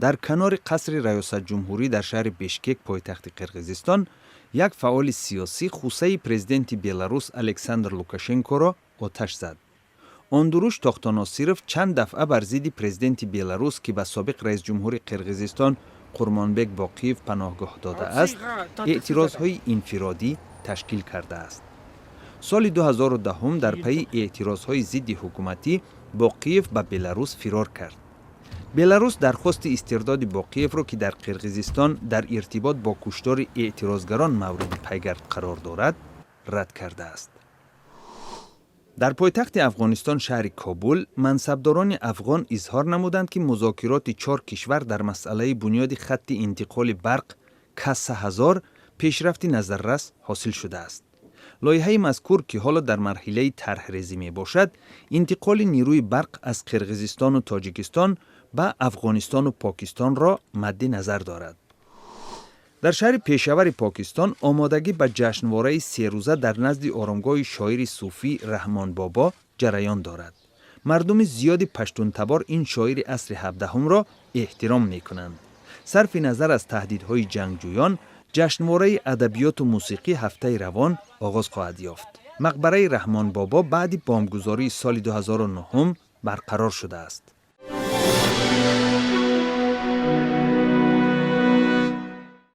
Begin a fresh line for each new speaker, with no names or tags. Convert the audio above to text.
در کنار قصر ریاست جمهوری در شهر بشکک پایتخت قرقیزستان یک فعال سیاسی خوسه پرزیدنت بلاروس الکساندر لوکاشنکو را آتش زد. آندروش توختاناسیروف چند دفعه بر ضد پرزیدنت بلاروس که به سابق رئیس جمهور قرقیزستان قورمانبک باقیف پناهگاه داده است، اعتراضهای انفرادی تشکیل کرده است. سال 2010 در پی اعتراضهای ضد حکومتی باقیف به بلاروس فرار کرد. بلاروس درخواست استرداد باقیف را که در قرقیزستان در ارتباط با کشتار اعتراضگران مورد پیگرد قرار دارد، رد کرده است. در پایتخت افغانستان شهر کابل، منصبداران افغان اظهار نمودند که مذاکرات 4 کشور در مسئله بنیاد خط انتقال برق کس-1000 پیشرفتی نظررس حاصل شده است. لایحه مذکور که حالا در مرحله طرح‌ریزی می باشد، انتقال نیروی برق از قرقیزستان و تاجیکستان به افغانستان و پاکستان را مد نظر دارد. در شهر پیشاور پاکستان آمادگی به جشنواره 3 روزه در نزد آرامگاه شاعر صوفی رحمان بابا جریان دارد. مردم زیادی پشتون تبار این شاعر عصر 17 را احترام می کنند. صرف نظر از تهدیدهای جنگجویان، جشنواره ادبیات و موسیقی هفته روان آغاز خواهد یافت. مقبره رحمان بابا بعد بامگذاری سال 2009 برقرار شده است.